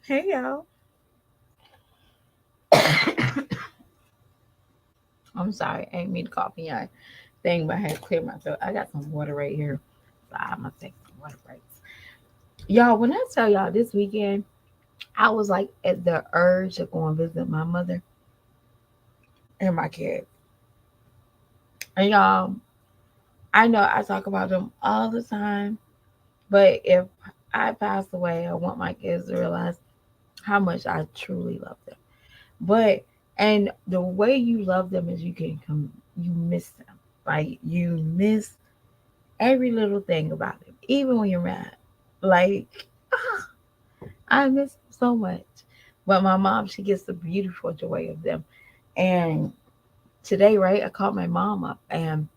Hey y'all. I'm sorry, I ain't mean to cough in your thing, but I had to clear my throat. I got some water right here. So I'm gonna take some water breaks. Y'all, when I tell y'all this weekend, I was like at the urge to go and visit my mother and my kids. And y'all, I know I talk about them all the time, but if I pass away, I want my kids to realize how much I truly love them. But and the way you love them is you miss them. Like you miss every little thing about them, even when you're mad. Like I miss them so much. But my mom, she gets the beautiful joy of them. And today, right, I called my mom up, and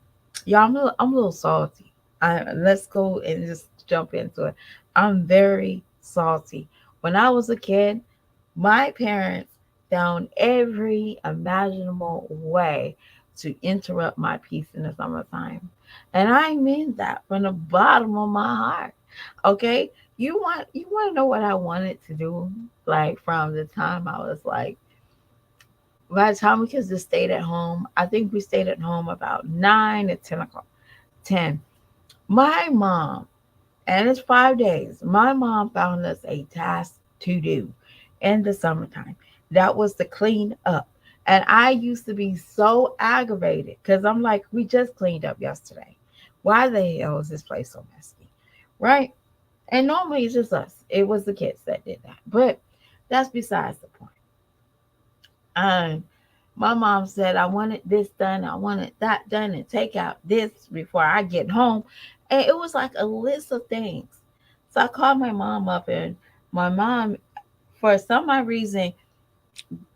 y'all, I'm a little salty. Let's go and just jump into it. I'm very salty. When I was a kid, my parents found every imaginable way to interrupt my peace in the summertime. And I mean that from the bottom of my heart. Okay? You want to know what I wanted to do? Like from the time I was like by the time we could just stayed at home, I think we stayed at home about 9 to 10 o'clock. 10. My mom, and it's 5 days, my mom found us a task to do in the summertime. That was to clean up. And I used to be so aggravated because I'm like, we just cleaned up yesterday. Why the hell is this place so messy? Right? And normally it's just us. It was the kids that did that. But that's besides the point. Um, my mom said, I wanted this done, I wanted that done, and take out this before I get home. And it was like a list of things. So I called my mom up, and my mom, for some odd reason,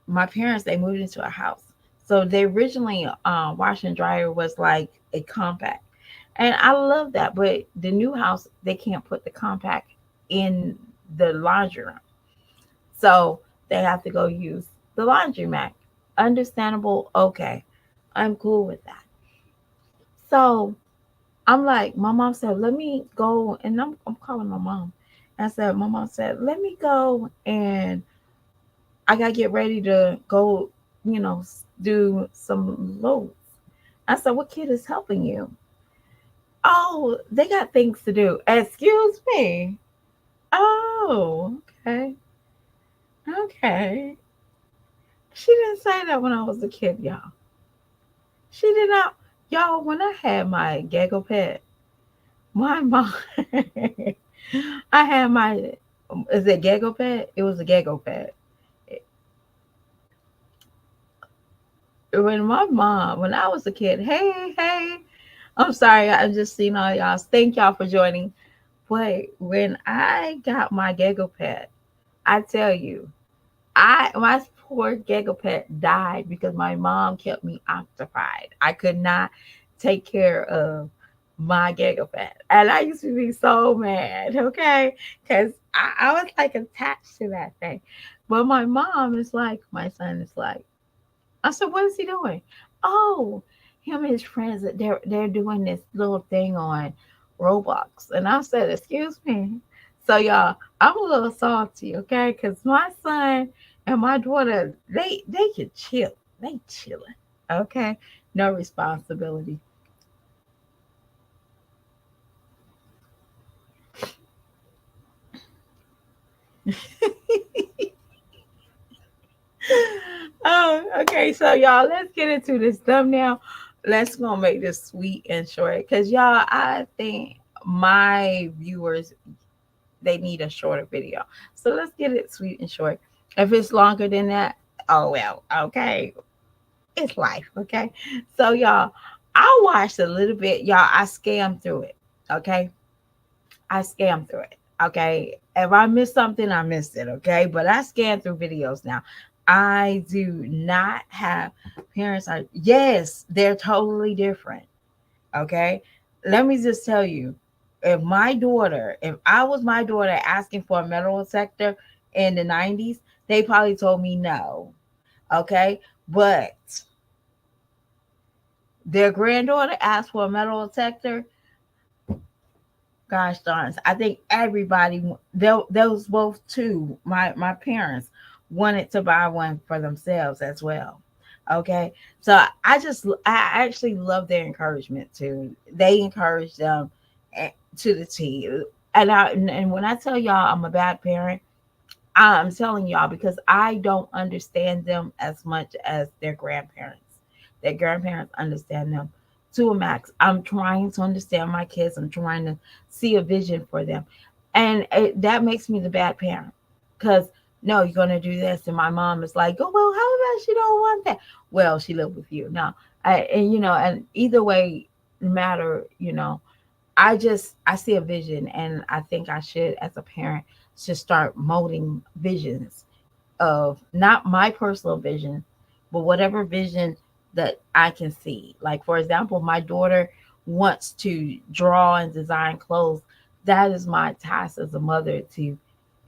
my parents, they moved into a house. So they originally, wash and dryer was like a compact. And I love that. But the new house, they can't put the compact in the laundry room. So they have to go use the laundromat. Understandable. Okay. I'm cool with that. So I'm like, my mom said, let me go. And I'm calling my mom. I said, my mom said, let me go and I got to get ready to go, do some loads. I said, what kid is helping you? Oh, they got things to do. Excuse me. Oh, okay. Okay. She didn't say that when I was a kid, y'all. She did not. Y'all, when I had my gecko pet, my mom, I had my, is it gecko pet? It was a gecko pet. When I was a kid, hey, I'm sorry, I just seen all y'all. Thank y'all for joining. But when I got my gecko pet, I tell you, my poor gecko pet died because my mom kept me occupied. I could not take care of my gecko pet, and I used to be so mad. Okay, because I was like attached to that thing. But my mom is like, my son is like, I said, what is he doing? Oh, him and his friends, they're doing this little thing on Roblox, and I said, excuse me. So y'all, I'm a little salty, okay? Because my son and my daughter, they can chill, they chilling, okay? No responsibility. Oh, okay. So y'all, let's get into this thumbnail. Let's gonna make this sweet and short, cause y'all, I think my viewers, they need a shorter video. So let's get it sweet and short. If it's longer than that, oh well, okay. It's life, okay? So y'all, I watched a little bit, y'all. I scammed through it, okay? I scammed through it, okay? If I missed something, I missed it, okay? But I scanned through videos now. I do not have parents. Yes, they're totally different, okay? Let me just tell you, if I was my daughter asking for a metal detector in the 90s, they probably told me no, okay? But their granddaughter asked for a metal detector, gosh darn, I think everybody, those both too, my parents wanted to buy one for themselves as well. Okay, so I actually love their encouragement too. They encourage them to the T. And when I tell y'all I'm a bad parent, I'm telling y'all because I don't understand them as much as their grandparents. Their grandparents understand them to a max. I'm trying to understand my kids. I'm trying to see a vision for them. And that makes me the bad parent because no, you're going to do this. And my mom is like, oh, well, how about she don't want that? Well, she lived with you. No, and either way, matter, I see a vision, and I think I should, as a parent, should start molding visions of not my personal vision, but whatever vision that I can see. Like for example, my daughter wants to draw and design clothes. That is my task as a mother to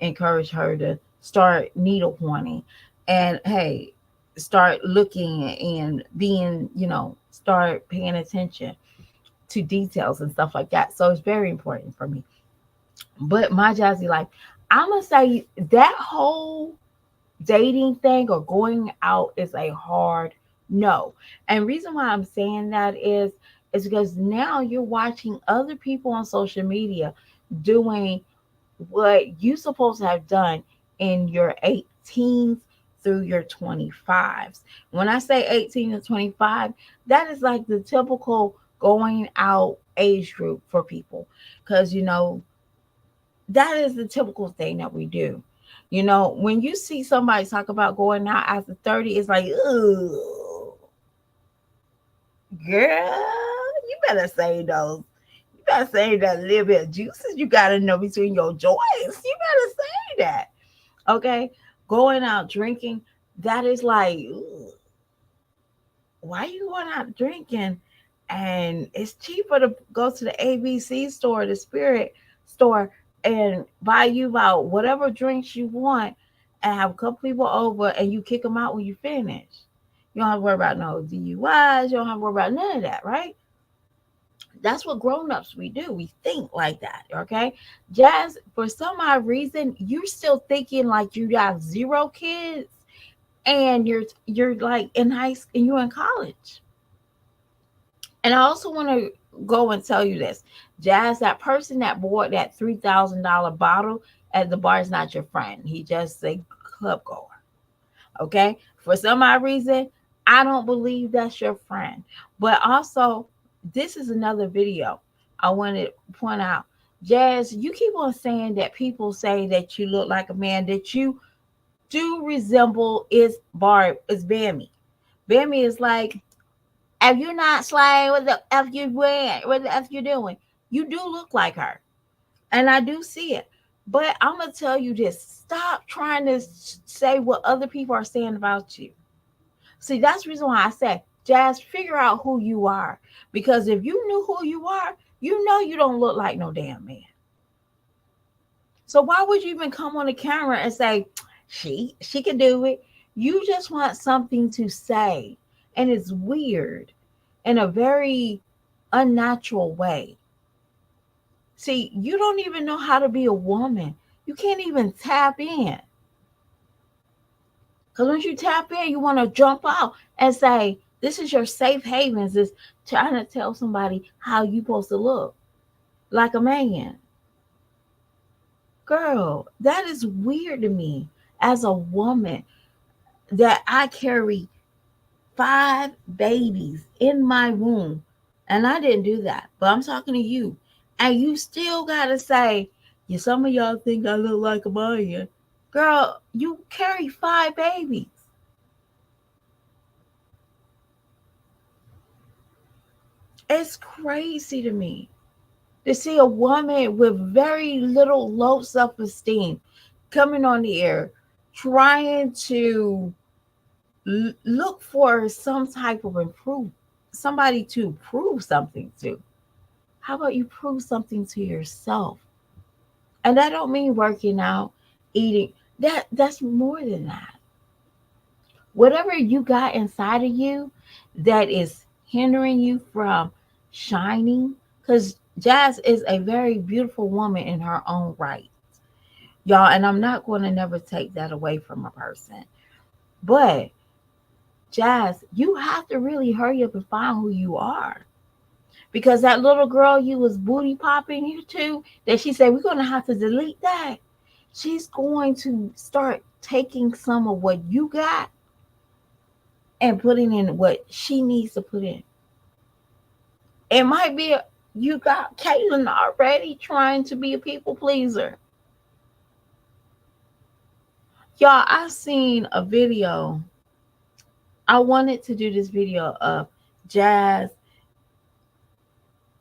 encourage her to start needlepointing and hey, start looking and being, start paying attention to details and stuff like that. So it's very important for me. But my jazzy life, I'm gonna say that whole dating thing or going out is a hard no. And reason why I'm saying that is because now you're watching other people on social media doing what you supposed to have done in your 18s through your 25s. When I say 18 to 25, that is like the typical going out age group for people because that is the typical thing that we do. When you see somebody talk about going out after 30, it's like, ooh, girl, you better say those. You better say that little bit of juices you got to know between your joints. You better say that. Okay. Going out drinking, that is like, ooh, why you going out drinking? And it's cheaper to go to the ABC store, the spirit store, and buy you about whatever drinks you want and have a couple people over and you kick them out when you finish. You don't have to worry about no DUIs. You don't have to worry about none of that, right? That's what grown-ups we do. We think like that, okay? Jazz, for some odd reason, you're still thinking like you got zero kids and you're like in high school and you're in college. And I also want to go and tell you this, Jazz, that person that bought that $3,000 bottle at the bar is not your friend. He just a club goer. Okay. For some odd reason, I don't believe that's your friend. But also, this is another video I want to point out. Jazz, you keep on saying that people say that you look like a man, that you do resemble is Bammy. Bammy is like, if you're not slaying, what the F you wearing? What the F you doing? You do look like her. And I do see it. But I'm going to tell you this. Stop trying to say what other people are saying about you. See, that's the reason why I say, Jazz, figure out who you are. Because if you knew who you are, you know you don't look like no damn man. So why would you even come on the camera and say, she can do it? You just want something to say. And it's weird in a very unnatural way. See, you don't even know how to be a woman. You can't even tap in. Because once you tap in, you want to jump out and say, this is your safe havens. Is trying to tell somebody how you supposed to look like a man. Girl, that is weird to me as a woman that I carry 5 babies in my womb. And I didn't do that. But I'm talking to you. And you still got to say, yeah, some of y'all think I look like a man. Girl, you carry 5 babies. It's crazy to me to see a woman with very little low self-esteem coming on the air trying to look for some type of somebody to prove something to. How about you prove something to yourself? And that don't mean working out, eating. That's more than that. Whatever you got inside of you that is hindering you from shining, because Jazz is a very beautiful woman in her own right, y'all. And I'm not going to never take that away from a person. But Jazz, you have to really hurry up and find who you are. Because that little girl you was booty popping you to, that she said, we're going to have to delete that. She's going to start taking some of what you got and putting in what she needs to put in. It might be you got Caitlin already trying to be a people pleaser. Y'all, I seen a video. I wanted to do this video of Jazz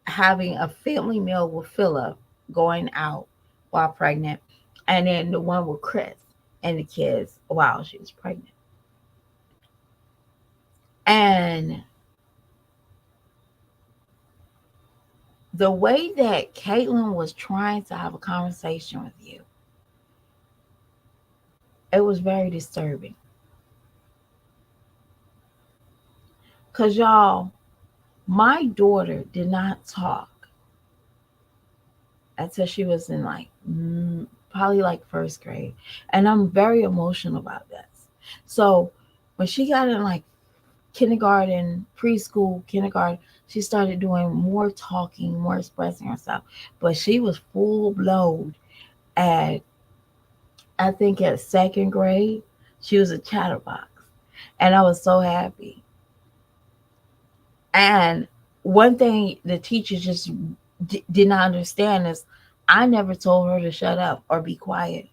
having a family meal with Philip going out while pregnant, and then the one with Chris and the kids while she was pregnant. And the way that Caitlin was trying to have a conversation with you, it was very disturbing. Because, y'all, my daughter did not talk until she was in probably like first grade. And I'm very emotional about this. So when she got in like kindergarten, preschool, kindergarten, she started doing more talking, more expressing herself. But she was full blown at, I think at second grade, she was a chatterbox. And I was so happy. And one thing the teacher just did not understand is I never told her to shut up or be quiet.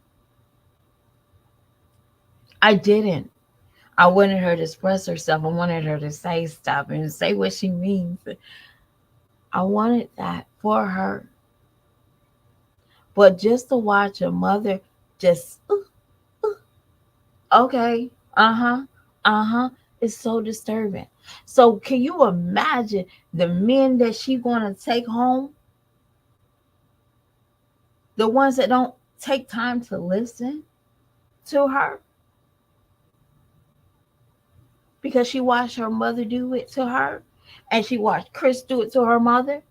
I didn't. I wanted her to express herself. I wanted her to say stuff and say what she means. I wanted that for her. But just to watch a mother just, okay, it's so disturbing. So can you imagine the men that she going to take home? The ones that don't take time to listen to her? Because she watched her mother do it to her, and she watched Chris do it to her mother.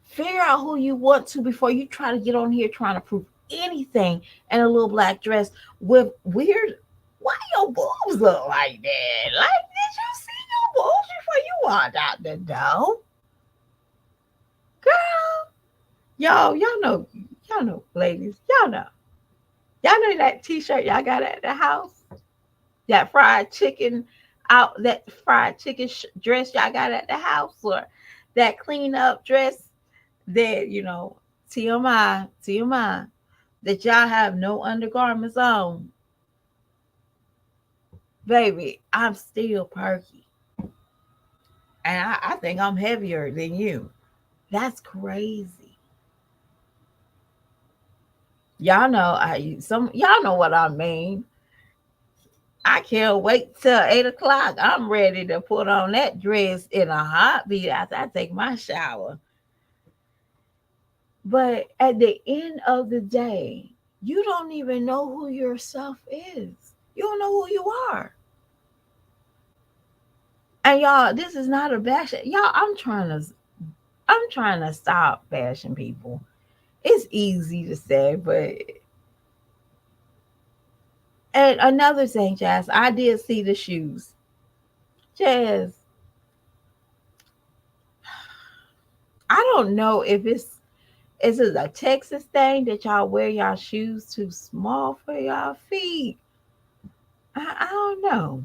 Figure out who you want to before you try to get on here trying to prove anything in a little black dress with weird. Why your boobs look like that? Like, did you see your boobs before you walked out the door? Girl, y'all know, ladies, y'all know that t-shirt y'all got at the house, that fried chicken that fried chicken dress y'all got at the house, or that clean up dress that, TMI, that y'all have no undergarments on. Baby, I'm still perky. And I think I'm heavier than you. That's crazy. Y'all know what I mean. I can't wait till 8 o'clock. I'm ready to put on that dress in a heartbeat after I take my shower. But at the end of the day, you don't even know who yourself is. You don't know who you are. And y'all, this is not a bash. Y'all, I'm trying to stop bashing people. It's easy to say, but and another thing, Jazz, I did see the shoes. Jazz, I don't know if is it a Texas thing that y'all wear y'all shoes too small for y'all feet. I don't know.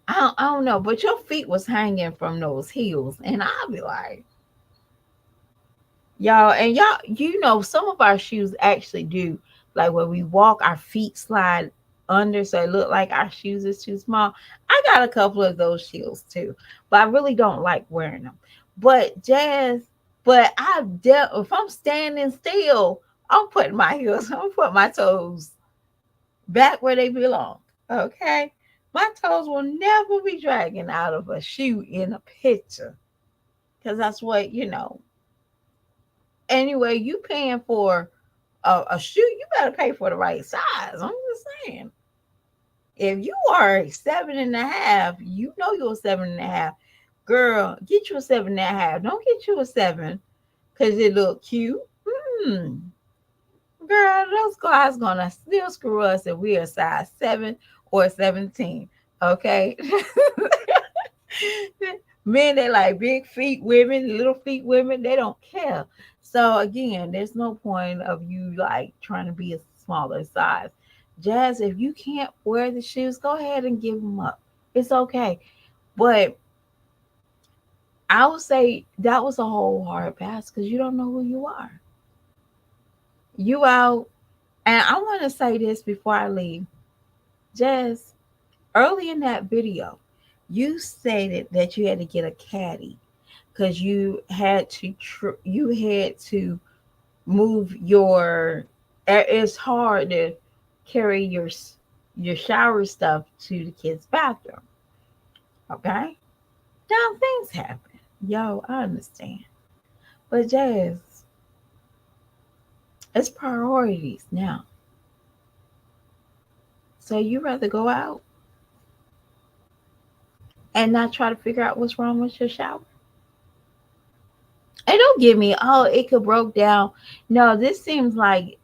I don't know, but your feet was hanging from those heels, and I'll be like, y'all, some of our shoes actually do, like when we walk, our feet slide under, so it look like our shoes is too small. I got a couple of those heels too, but I really don't like wearing them. But Jazz, if I'm standing still, I'm putting my heels, I'm putting my toes back where they belong. Okay. My toes will never be dragging out of a shoe in a picture. Because that's what, Anyway, you paying for a shoe, you better pay for the right size. I'm just saying. If you are 7.5, you're 7.5. Girl, get you a 7.5. Don't get you a 7 because it look cute. Hmm. Girl, those guys gonna still screw us if we are size 7 or 17. Okay. Men, they like big feet women, little feet women, they don't care. So again, there's no point of you like trying to be a smaller size. Jazz, if you can't wear the shoes, go ahead and give them up. It's okay. But I would say that was a whole hard pass because you don't know who you are. You out, and I want to say this before I leave. Jazz, early in that video, you stated that you had to get a caddy because you had to move your. It's hard to carry your shower stuff to the kids' bathroom. Okay, now things happen. Yo, I understand, but Jazz, it's priorities now. So you rather go out and not try to figure out what's wrong with your shower? And don't give me, oh, it could broke down. No, this seems like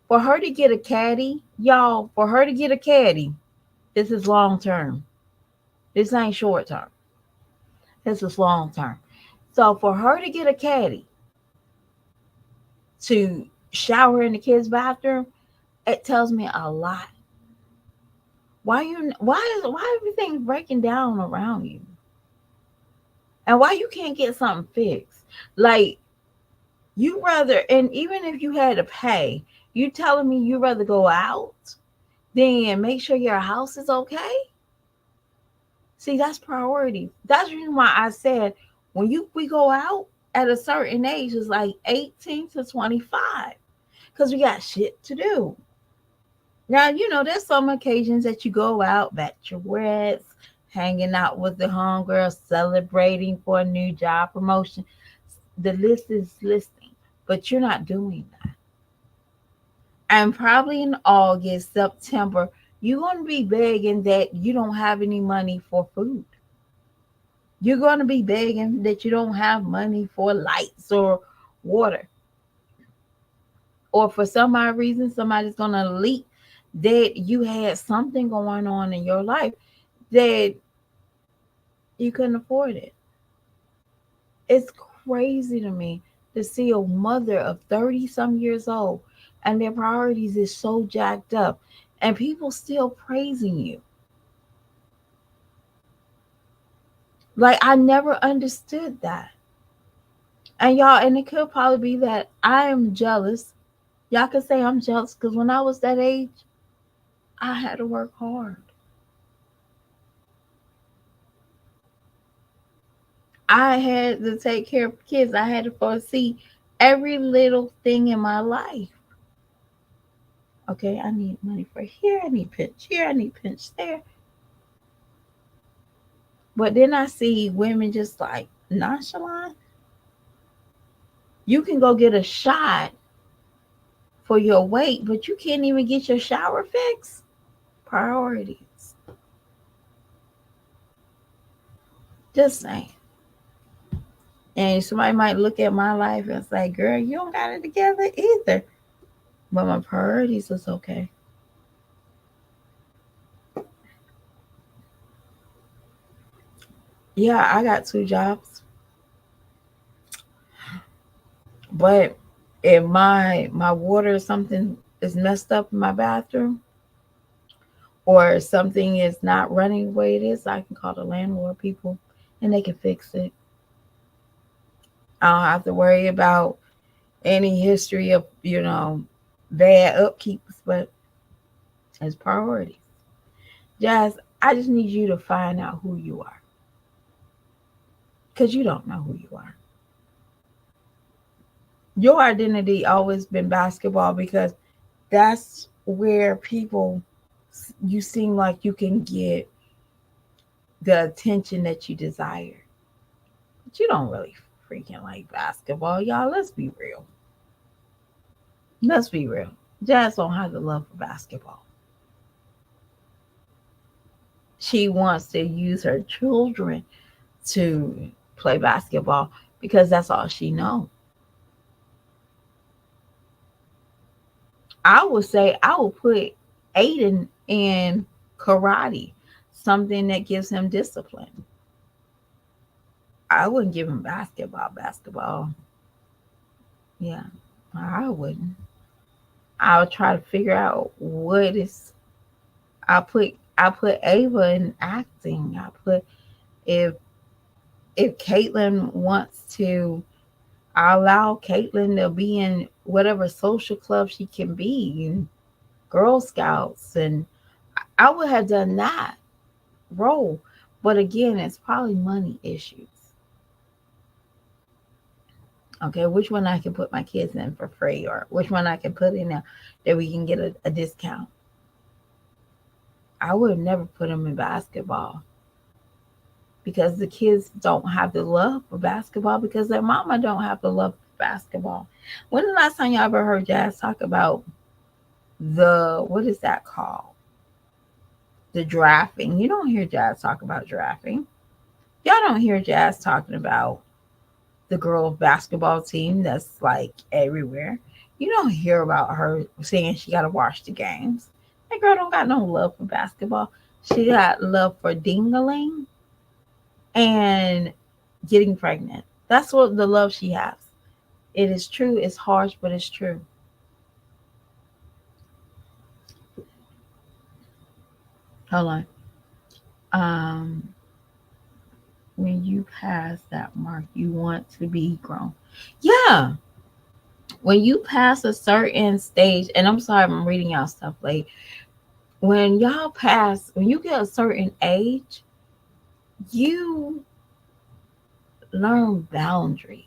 for her to get a caddy, y'all, for her to get a caddy, this is long term. This ain't short term. This is long term. So for her to get a caddy to shower in the kids' bathroom, it tells me a lot. Why everything's breaking down around you? And why you can't get something fixed? Like you rather, and even if you had to pay, you telling me you rather go out than make sure your house is okay? See, that's priority. That's the reason why I said when we go out at a certain age, it's like 18 to 25. Because we got shit to do. Now, there's some occasions that you go out, bachelorettes, hanging out with the homegirls, celebrating for a new job promotion. The list is listing, but you're not doing that. And probably in August, September, you're going to be begging that you don't have any money for food. You're going to be begging that you don't have money for lights or water. Or for some odd reason, somebody's going to leak that you had something going on in your life that you couldn't afford it. It's crazy to me to see a mother of 30 some years old and their priorities is so jacked up and people still praising you. Like I never understood that. And y'all, and it could probably be that I am jealous. Y'all could say I'm jealous because when I was that age, I had to work hard. I had to take care of kids. I had to foresee every little thing in my life. Okay, I need money for here, I need pinch here, I need pinch there. But then I see women just like nonchalant. You can go get a shot for your weight, but you can't even get your shower fixed. Priorities. Just saying. And somebody might look at my life and say, girl, you don't got it together either. But my priorities is okay. Yeah, I got 2 jobs. But if my water or something is messed up in my bathroom or something is not running the way it is, I can call the landlord people and they can fix it. I don't have to worry about any history of, bad upkeeps, but it's priorities. Jazz, I just need you to find out who you are. Because you don't know who you are. Your identity always been basketball because that's where people you seem like you can get the attention that you desire. But you don't really freaking like basketball, y'all. Let's be real. Let's be real. Jazz don't have the love for basketball. She wants to use her children to play basketball because that's all she knows. I would say I would put Aiden in karate, something that gives him discipline. I wouldn't give him basketball. Basketball, yeah, I wouldn't. I would try to figure out what is. I put Ava in acting. I put if if Caitlin wants to, I allow Caitlin to be in whatever social club she can be, in Girl Scouts, and I would have done that role. But again, it's probably money issues. Okay, which one I can put my kids in for free, or which one I can put in there that we can get a discount. I would have never put them in basketball because the kids don't have the love for basketball because their mama don't have the love for basketball. When the last time y'all ever heard Jazz talk about the, what is that called? The drafting. You don't hear Jazz talk about drafting. Y'all don't hear Jazz talking about the girls basketball team that's like everywhere. You don't hear about her saying she got to watch the games. That girl don't got no love for basketball. She got love for dingling and getting pregnant. That's what the love she has. It is true. It's harsh, but it's true. Hold on. Um, when you pass that mark, you want to be grown. Yeah. When you pass a certain stage, and I'm sorry, I'm reading y'all stuff late. When you get a certain age, you learn boundaries.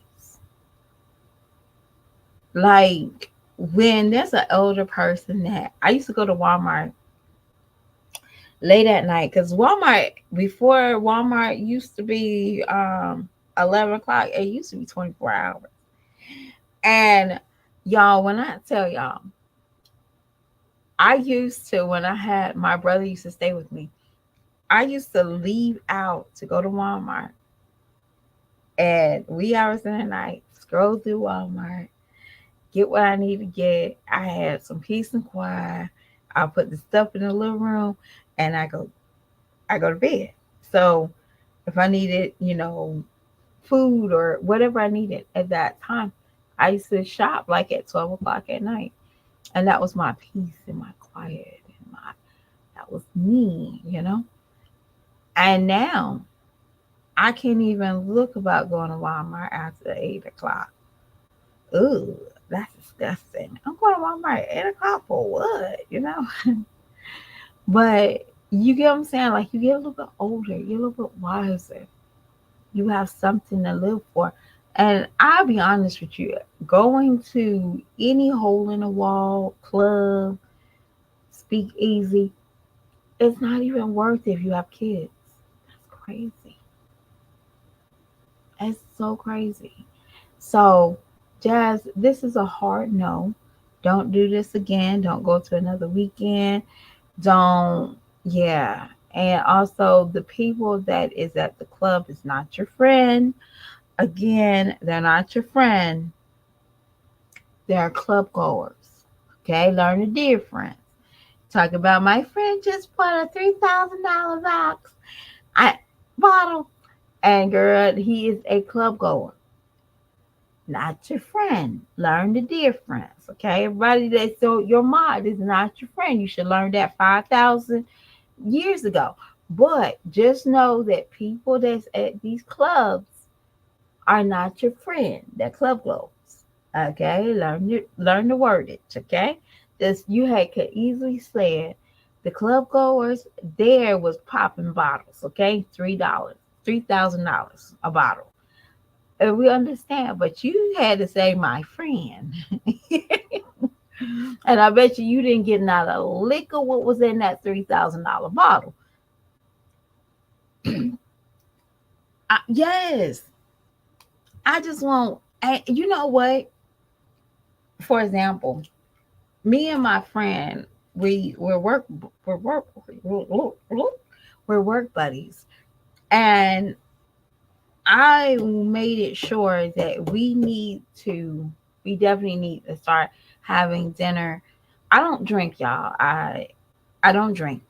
Like when there's an elder person that I used to go to Walmart late at night because Walmart used to be 11 o'clock, it used to be 24 hours. And y'all, when I tell y'all, I used to, when I had my brother used to stay with me, I used to leave out to go to Walmart at wee hours in the night, scroll through Walmart, get what I need to get. I had some peace and quiet. I put the stuff in the living room and I go to bed. So if I needed, food or whatever I needed at that time, I used to shop like at 12 o'clock at night. And that was my peace and my quiet and that was me. And now I can't even look about going to Walmart after 8 o'clock. Ooh, that's disgusting. I'm going to Walmart at 8 o'clock for what? But you get what I'm saying? Like you get a little bit older, you're a little bit wiser. You have something to live for. And I'll be honest with you, going to any hole in the wall, club, speak easy, it's not even worth it if you have kids. That's crazy. It's so crazy. So, Jazz, this is a hard no. Don't do this again. Don't go to another weekend. Don't, yeah. And also, the people that is at the club is not your friend. Again, they're not your friend. They're club goers. Okay, learn the difference. Talk about my friend just bought a $3,000 box, bottle, and girl, he is a club goer, not your friend. Learn the difference. Okay, everybody that's your mod is not your friend. You should learn that 5,000 years ago. But just know that people that's at these clubs are not your friend. They're club goers. Okay, learn the wordage. Okay, this you could easily say it. The club goers there was popping bottles. Okay, $3,000 a bottle. And we understand, but you had to say my friend. And I bet you didn't get not a lick of what was in that $3,000 bottle. Yes, I just want. You know what? For example, me and my friend, we're work buddies, and I made it sure that we definitely need to start having dinner. I don't drink, y'all. I don't drink,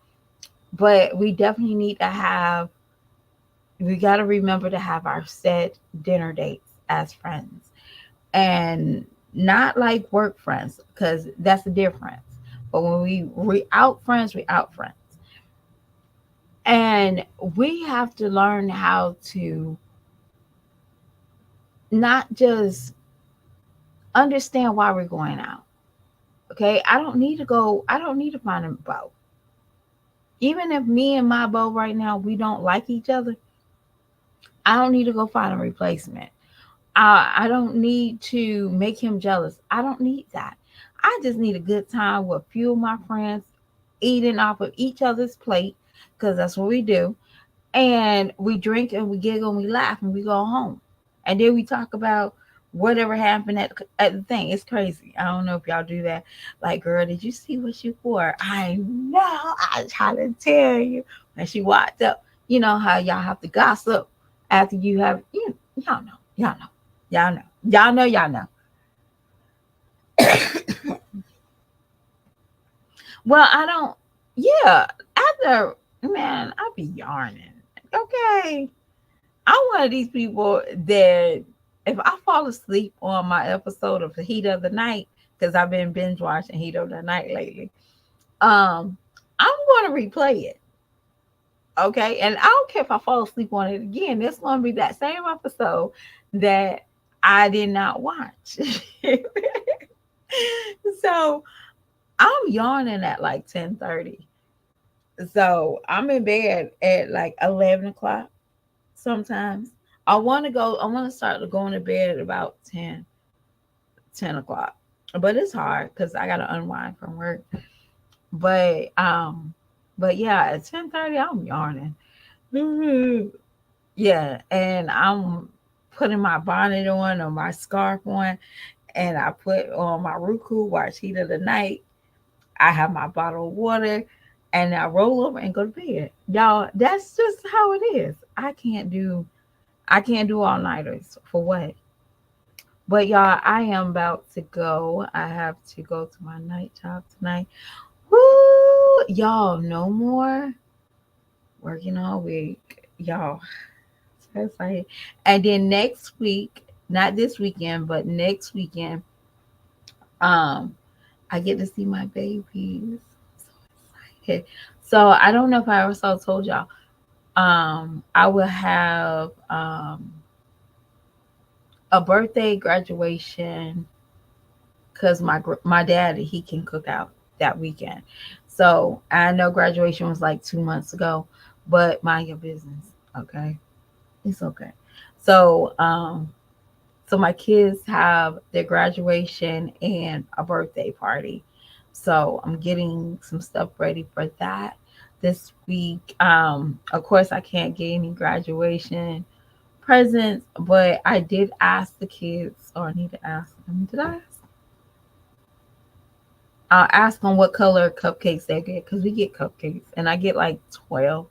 but we definitely need to have. We got to remember to have our set dinner dates as friends, and not like work friends, because that's the difference. But when we out friends, we out friends, and we have to learn how to not just understand why we're going out. Okay, I don't need to find a beau. Even if me and my beau right now we don't like each other, I don't need to go find a replacement. I don't need to make him jealous. I don't need that. I just need a good time with a few of my friends eating off of each other's plate, because that's what we do. And we drink and we giggle and we laugh and we go home. And then we talk about whatever happened at the thing. It's crazy. I don't know if y'all do that. Like, girl, did you see what she wore? I know. I try to tell you. And she walked up. You know how y'all have to gossip after you have, y'all know. Y'all know. Y'all know. Y'all know. Y'all know. Well, I don't. Yeah. After, man, I be yarning. Okay. I'm one of these people that if I fall asleep on my episode of the Heat of the Night, because I've been binge watching Heat of the Night lately, um, I'm going to replay it. Okay. And I don't care if I fall asleep on it again. It's going to be that same episode that I did not watch. So I'm yawning at like 10:30. So I'm in bed at like 11 o'clock sometimes. I want to start going to bed at about 10 o'clock. But it's hard because I got to unwind from work. But, um, but yeah, at 10:30, I'm yarning. Yeah. And I'm putting my bonnet on or my scarf on, and I put on my Roku, watch Heat of the Night. I have my bottle of water, and I roll over and go to bed. Y'all, that's just how it is. I can't do all nighters for what? But y'all, I am about to go. I have to go to my night job tonight. Woo! Y'all, no more working all week. Y'all, so excited. And then next week, not this weekend, but next weekend, um, I get to see my babies. So excited. So I don't know if I also told y'all. I will have a birthday graduation, because my dad, he can cook out that weekend. So I know graduation was like 2 months ago, but mind your business, okay? It's okay. So so my kids have their graduation and a birthday party. So I'm getting some stuff ready for that this week. Of course I can't get any graduation presents, but I did ask the kids, or I need to ask them. Did I ask? I'll ask them what color cupcakes they get, because we get cupcakes and I get like 12.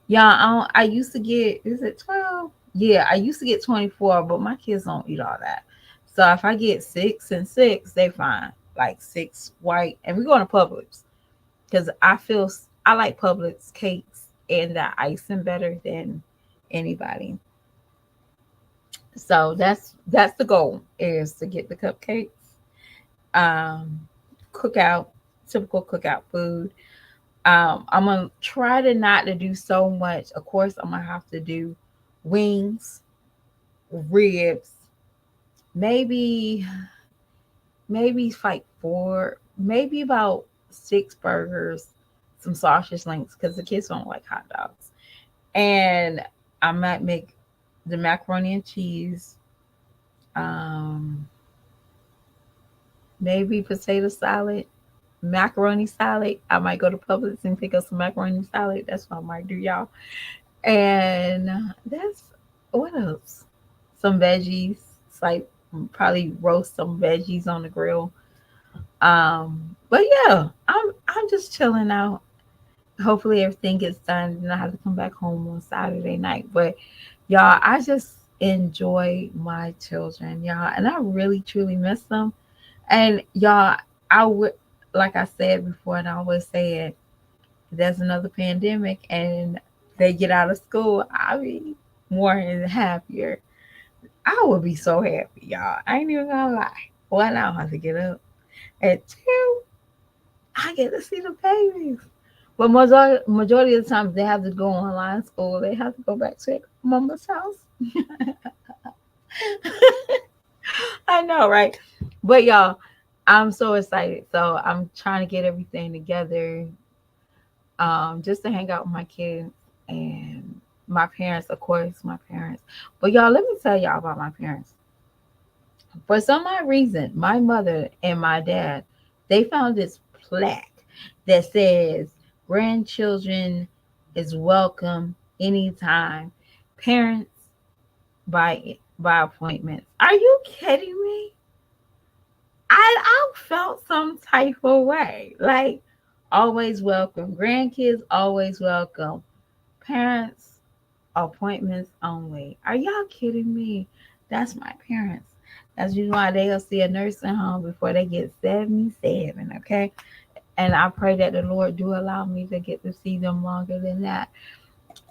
Yeah, I used to get, is it 12? Yeah, I used to get 24, but my kids don't eat all that. So if I get six and six, they fine. Like six white, and we go to Publix, because I like Publix cakes and that icing better than anybody. So that's the goal, is to get the cupcakes, um, cookout, typical cookout food. I'm gonna try to not to do so much. Of course, I'm gonna have to do wings, ribs, maybe like four, maybe about six burgers, some sausage links, because the kids don't like hot dogs, and I might make the macaroni and cheese. Um, Maybe potato salad, macaroni salad. I might go to Publix and pick up some macaroni salad. That's what I might do, y'all. And that's what else? Some veggies. It's like probably roast some veggies on the grill. But yeah, I'm just chilling out. Hopefully everything gets done, and I have to come back home on Saturday night. But y'all, I just enjoy my children, y'all. And I really truly miss them. And y'all, I would, like I said before, and I always say it, there's another pandemic and they get out of school, I'll be more than happier. I would be so happy, y'all. I ain't even gonna lie. One, I don't have to get up. And two, I get to see the babies. But majority of the time, they have to go online school. They have to go back to their mama's house. I know, right? But y'all, I'm so excited. So I'm trying to get everything together, just to hang out with my kids and my parents, of course, my parents. But y'all, let me tell y'all about my parents. For some odd reason, my mother and my dad, they found this plaque that says grandchildren is welcome anytime. Parents by appointments. Are you kidding me? I felt some type of way. Like always welcome. Grandkids always welcome. Parents appointments only. Are y'all kidding me? That's my parents. That's the reason why they'll see a nursing home before they get 77. Okay. And I pray that the Lord do allow me to get to see them longer than that.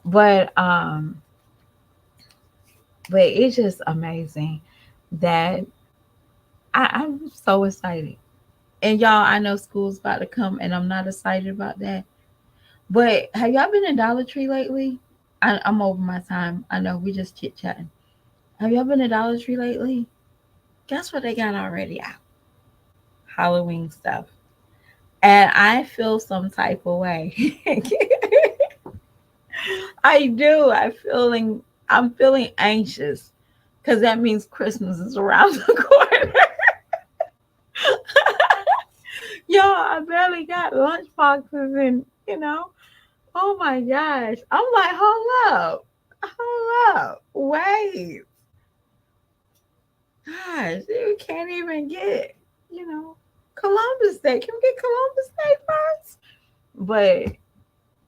But but it's just amazing that I'm so excited. And y'all, I know school's about to come and I'm not excited about that. But have y'all been in Dollar Tree lately? I'm over my time. I know we just chit chatting. Have y'all been to Dollar Tree lately? Guess what they got already out? Halloween stuff. And I feel some type of way. I do. I'm feeling anxious because that means Christmas is around the corner. Y'all, I barely got lunch boxes and oh my gosh. I'm like, hold up, wait. Gosh, you can't even get, you know, Columbus Day. Can we get Columbus Day first? But,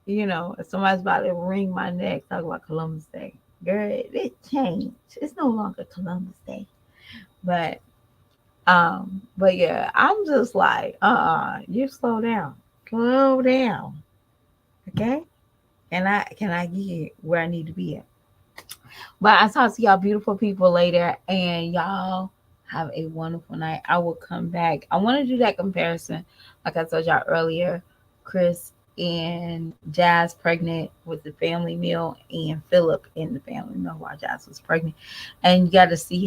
if somebody's about to wring my neck, talk about Columbus Day. Girl, it changed. It's no longer Columbus Day. But yeah, I'm just like, you slow down. Slow down. Okay? Can I get where I need to be at? But I talk to y'all beautiful people later, and y'all have a wonderful night. I will come back. I want to do that comparison, like I told y'all earlier. Chris and Jazz pregnant with the family meal, and Philip in the family meal while Jazz was pregnant, and you got to see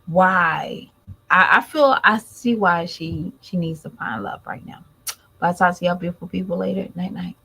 why. I feel I see why she needs to find love right now. But I talk to y'all beautiful people later. Night night.